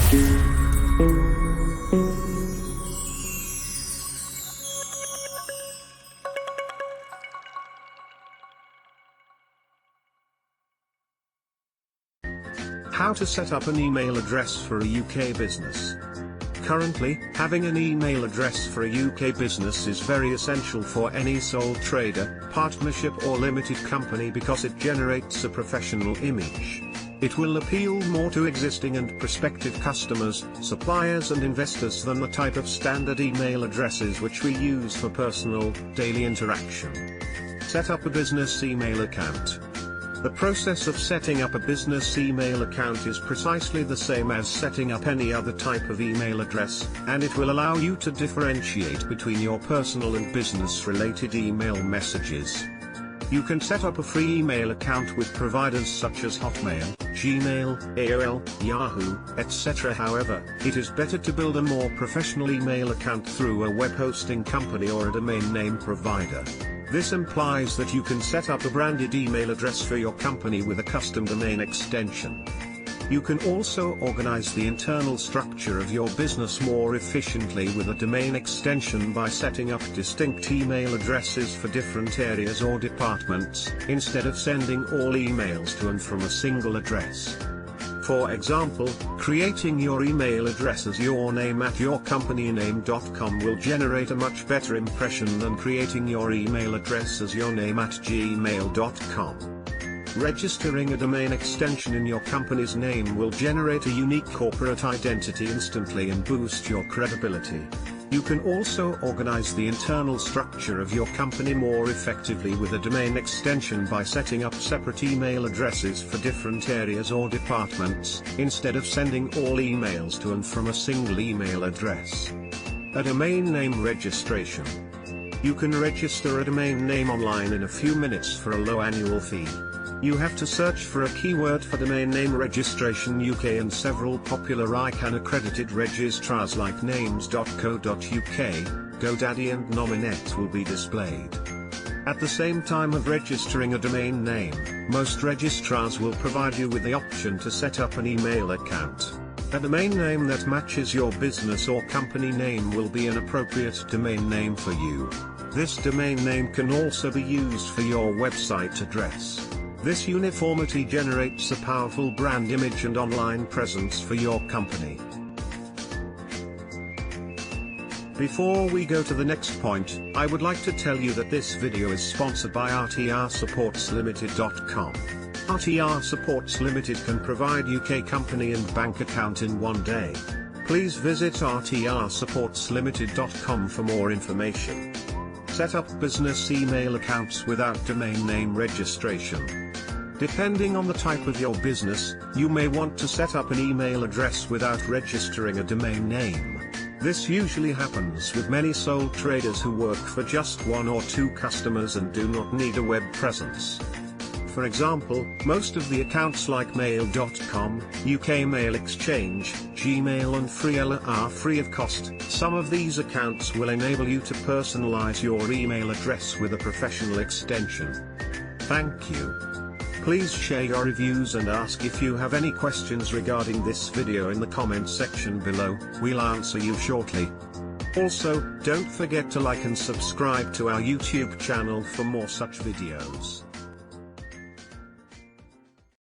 How to set up an email address for a UK business. Currently, having an email address for a UK business is very essential for any sole trader, partnership or limited company because it generates a professional image. It will appeal more to existing and prospective customers, suppliers and investors than the type of standard email addresses which we use for personal, daily interaction. Set up a business email account. The process of setting up a business email account is precisely the same as setting up any other type of email address, and it will allow you to differentiate between your personal and business-related email messages. You can set up a free email account with providers such as Hotmail, Gmail, AOL, Yahoo, etc. However, it is better to build a more professional email account through a web hosting company or a domain name provider. This implies that you can set up a branded email address for your company with a custom domain extension. You can also organize the internal structure of your business more efficiently with a domain extension by setting up distinct email addresses for different areas or departments, instead of sending all emails to and from a single address. For example, creating your email address as your name at yourcompanyname.com will generate a much better impression than creating your email address as your name at gmail.com. Registering a domain extension in your company's name will generate a unique corporate identity instantly and boost your credibility. You can also organize the internal structure of your company more effectively with a domain extension by setting up separate email addresses for different areas or departments, instead of sending all emails to and from a single email address. A domain name registration. You can register a domain name online in a few minutes for a low annual fee. You have to search for a keyword for domain name registration UK, and several popular ICANN accredited registrars like names.co.uk, GoDaddy and Nominet will be displayed. At the same time of registering a domain name, most registrars will provide you with the option to set up an email account. A domain name that matches your business or company name will be an appropriate domain name for you. This domain name can also be used for your website address. This uniformity generates a powerful brand image and online presence for your company. Before we go to the next point, I would like to tell you that this video is sponsored by rtrsupportslimited.com. RTR Supports Limited can provide UK company and bank account in one day. Please visit rtrsupportslimited.com for more information. Set up business email accounts without domain name registration. Depending on the type of your business, you may want to set up an email address without registering a domain name. This usually happens with many sole traders who work for just one or two customers and do not need a web presence. For example, most of the accounts like mail.com, UK Mail Exchange, Gmail and Freela are free of cost. Some of these accounts will enable you to personalize your email address with a professional extension. Thank you. Please share your reviews and ask if you have any questions regarding this video in the comment section below. We'll answer you shortly. Also, don't forget to like and subscribe to our YouTube channel for more such videos.